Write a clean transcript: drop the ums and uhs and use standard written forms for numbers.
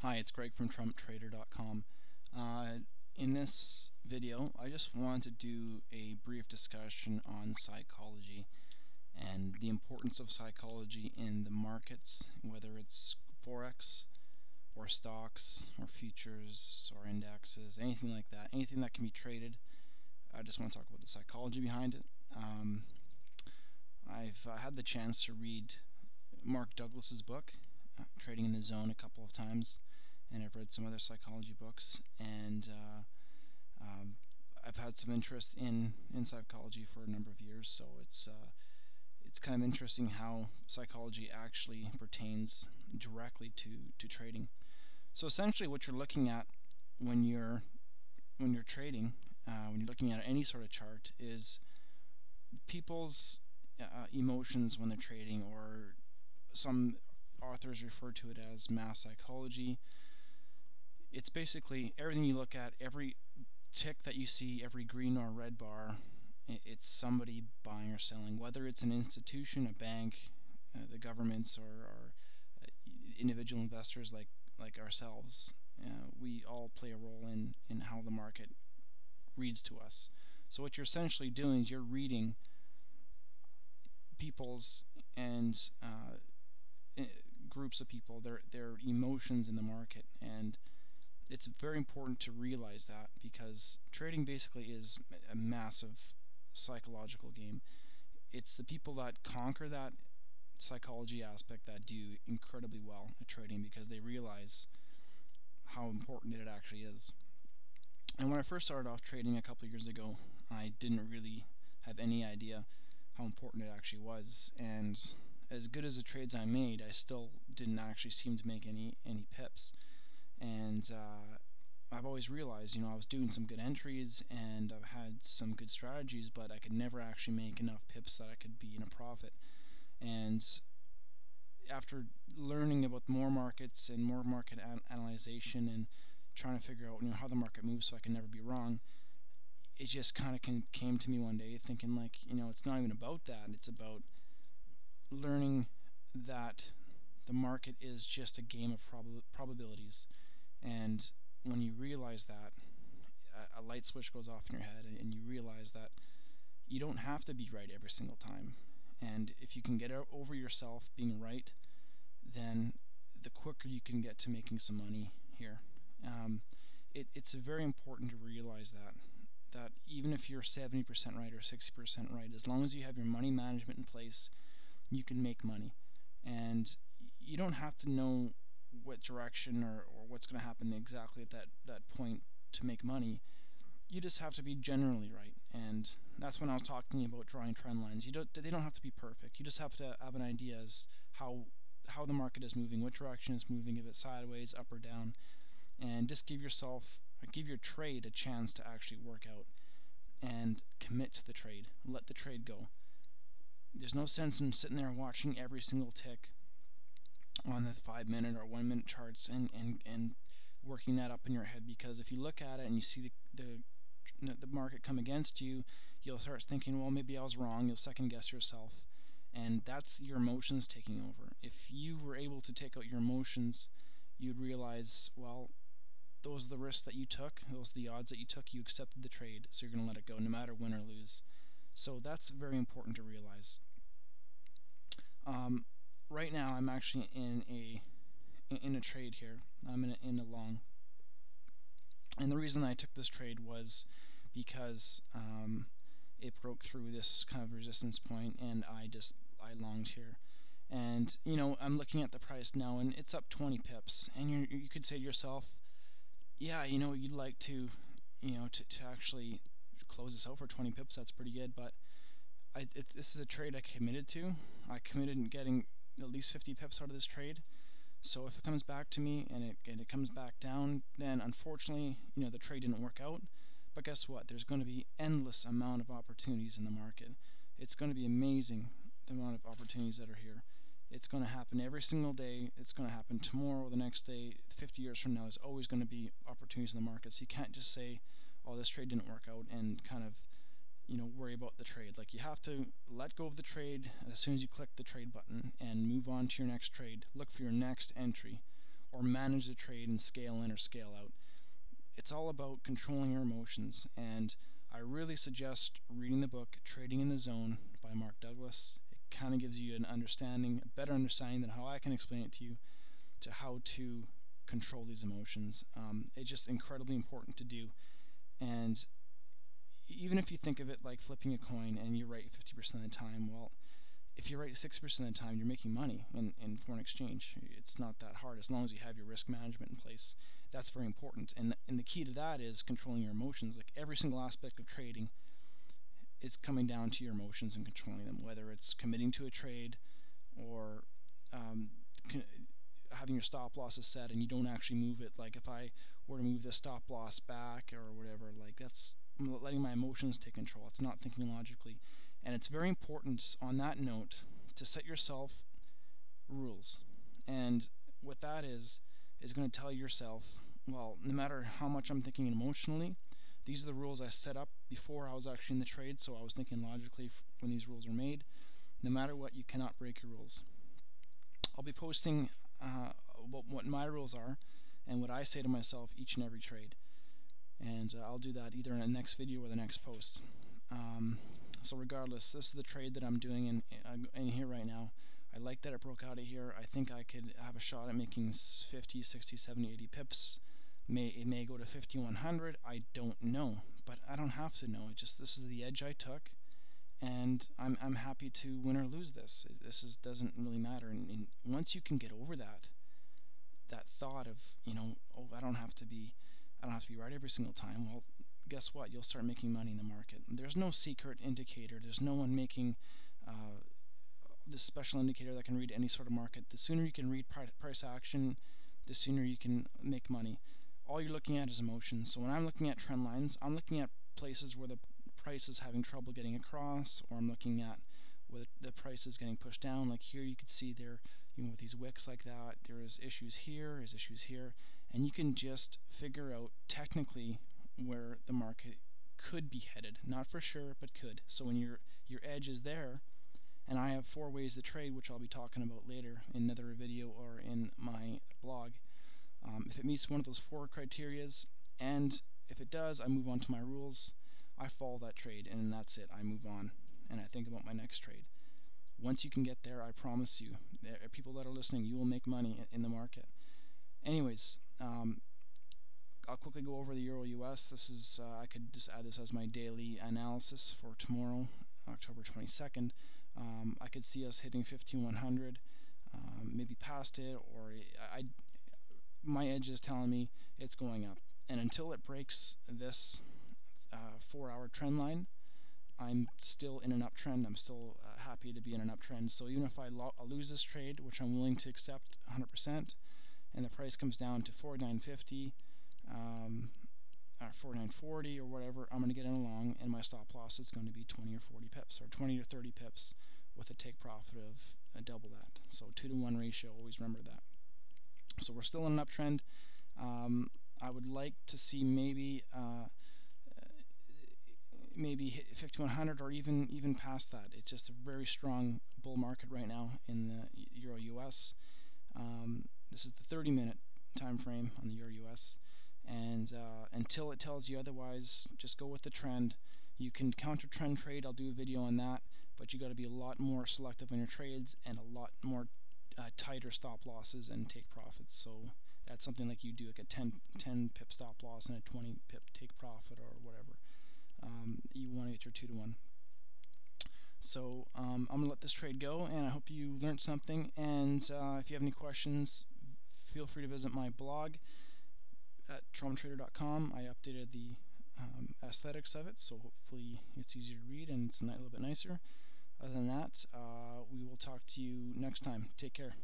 Hi, it's Greg from TrumpTrader.com. In this video, I just want to do a brief discussion on psychology and the importance of psychology in the markets, whether it's Forex or stocks or futures or indexes, anything like that, anything that can be traded. I just want to talk about the psychology behind it. I've had the chance to read Mark Douglas's book, Trading in the Zone, a couple of times, and I've read some other psychology books, and I've had some interest in psychology for a number of years. So it's kind of interesting how psychology actually pertains directly to trading. So essentially, what you're looking at when you're trading, when you're looking at any sort of chart, is people's emotions when they're trading, or some authors refer to it as mass psychology. It's basically everything you look at, every tick that you see, every green or red bar, it's somebody buying or selling, whether it's an institution, a bank, the governments, or individual investors like ourselves. We all play a role in how the market reads to us. So what you're essentially doing is you're reading people's and groups of people, their emotions in the market, and it's very important to realize that, because trading basically is a massive psychological game. It's the people that conquer that psychology aspect that do incredibly well at trading, because they realize how important it actually is. And when I first started off trading a couple of years ago, I didn't really have any idea how important it actually was. And as good as the trades I made, I still didn't actually seem to make any pips. And I've always realized, I was doing some good entries and I've had some good strategies, but I could never actually make enough pips that I could be in a profit. And after learning about more markets and more market analyzation and trying to figure out how the market moves so I can never be wrong, it just kind of came to me one day thinking, like, it's not even about that. It's about learning that the market is just a game of probabilities. And when you realize that, a light switch goes off in your head, and you realize that you don't have to be right every single time. And if you can get over yourself being right, then the quicker you can get to making some money here. It's very important to realize that even if you're 70% right or 60% right, as long as you have your money management in place, you can make money. And you don't have to know what direction or what's going to happen exactly at that point to make money. You just have to be generally right. And that's when I was talking about drawing trend lines. They don't have to be perfect. You just have to have an idea as how the market is moving, what direction it's moving, if it's sideways, up or down, and just give your trade a chance to actually work out, and commit to the trade. Let the trade go. There's no sense in sitting there watching every single tick on the 5-minute or 1-minute charts and working that up in your head, because if you look at it and you see the market come against you, you'll start thinking, well, maybe I was wrong. You'll second guess yourself, and that's your emotions taking over. If you were able to take out your emotions, you'd realize, well, those are the risks that you took, those are the odds that you took, you accepted the trade, so you're going to let it go no matter win or lose. So that's very important to realize. Right now I'm actually in a trade here. I'm in a long, and the reason I took this trade was because it broke through this kind of resistance point, and I longed here. And I'm looking at the price now, and it's up 20 pips, and you could say to yourself, yeah, you'd like to to actually close this out for 20 pips. That's pretty good, but this is a trade I committed to. I committed in getting at least 50 pips out of this trade. So if it comes back to me and it comes back down, then unfortunately, the trade didn't work out. But guess what? There's going to be endless amount of opportunities in the market. It's going to be amazing, the amount of opportunities that are here. It's going to happen every single day. It's going to happen tomorrow, the next day, 50 years from now. There's always going to be opportunities in the market. So you can't just say, oh, this trade didn't work out, and kind of worry about the trade. Like, you have to let go of the trade as soon as you click the trade button and move on to your next trade. Look for your next entry, or manage the trade and scale in or scale out. It's all about controlling your emotions, and I really suggest reading the book Trading in the Zone by Mark Douglas. It kind of gives you an understanding, a better understanding than how I can explain it to you, to how to control these emotions. It's just incredibly important to do. And even if you think of it like flipping a coin and you're right 50% of the time, well, if you're right 60% of the time, you're making money in foreign exchange. It's not that hard as long as you have your risk management in place. That's very important. And the key to that is controlling your emotions. Like every single aspect of trading is coming down to your emotions and controlling them, whether it's committing to a trade or um, having your stop losses set and you don't actually move it. Like if I were to move the stop loss back or whatever, like that's letting my emotions take control. It's not thinking logically. And it's very important on that note to set yourself rules. And what that is going to tell yourself, well, no matter how much I'm thinking emotionally, these are the rules I set up before I was actually in the trade, so I was thinking logically when these rules were made. No matter what, you cannot break your rules. I'll be posting what my rules are and what I say to myself each and every trade. And I'll do that either in the next video or the next post. So regardless, this is the trade that I'm doing in here right now. I like that it broke out of here. I think I could have a shot at making 50, 60, 70, 80 pips. It may go to 5100. I don't know, but I don't have to know. This is the edge I took, and I'm happy to win or lose this. Doesn't really matter. And once you can get over that thought of, oh, I don't have to be right every single time. Well, guess what? You'll start making money in the market. There's no secret indicator. There's no one making this special indicator that can read any sort of market. The sooner you can read price action, the sooner you can make money. All you're looking at is emotions. So when I'm looking at trend lines, I'm looking at places where the price is having trouble getting across, or I'm looking at where the price is getting pushed down. Like here, you can see there, with these wicks like that, there is issues here, and you can just figure out technically where the market could be headed. Not for sure, but could. So when your edge is there, and I have 4 ways to trade, which I'll be talking about later in another video or in my blog. If it meets one of those 4 criterias, and if it does, I move on to my rules. I follow that trade, and that's it. I move on, and I think about my next trade. Once you can get there, I promise you, people that are listening, you will make money in the market. Anyways, I'll quickly go over the Euro US. This is I could just add this as my daily analysis for tomorrow, October 22nd. I could see us hitting 1500, maybe past it, or my edge is telling me it's going up. And until it breaks this 4-hour trend line, I'm still in an uptrend. I'm still happy to be in an uptrend. So even if I lose this trade, which I'm willing to accept 100%, and the price comes down to 49.50 or 49.40 or whatever, I'm going to get in along, and my stop loss is going to be 20 or 40 pips, or 20 or 30 pips, with a take profit of double that. So 2-to-1 ratio. Always remember that. So we're still in an uptrend. I would like to see maybe hit 5100 or even past that. It's just a very strong bull market right now in the Euro US. This is the 30-minute time frame on the Euro US, and until it tells you otherwise, just go with the trend. You can counter trend trade. I'll do a video on that, but you got to be a lot more selective on your trades and a lot more tighter stop losses and take profits. So that's something like you do like a 10 pip stop loss and a 20 pip take profit or whatever. You want to get your 2-to-1. So I'm going to let this trade go, and I hope you learned something. And if you have any questions, feel free to visit my blog at traumatrader.com. I updated the aesthetics of it, so hopefully it's easier to read and it's a little bit nicer. Other than that, we will talk to you next time. Take care.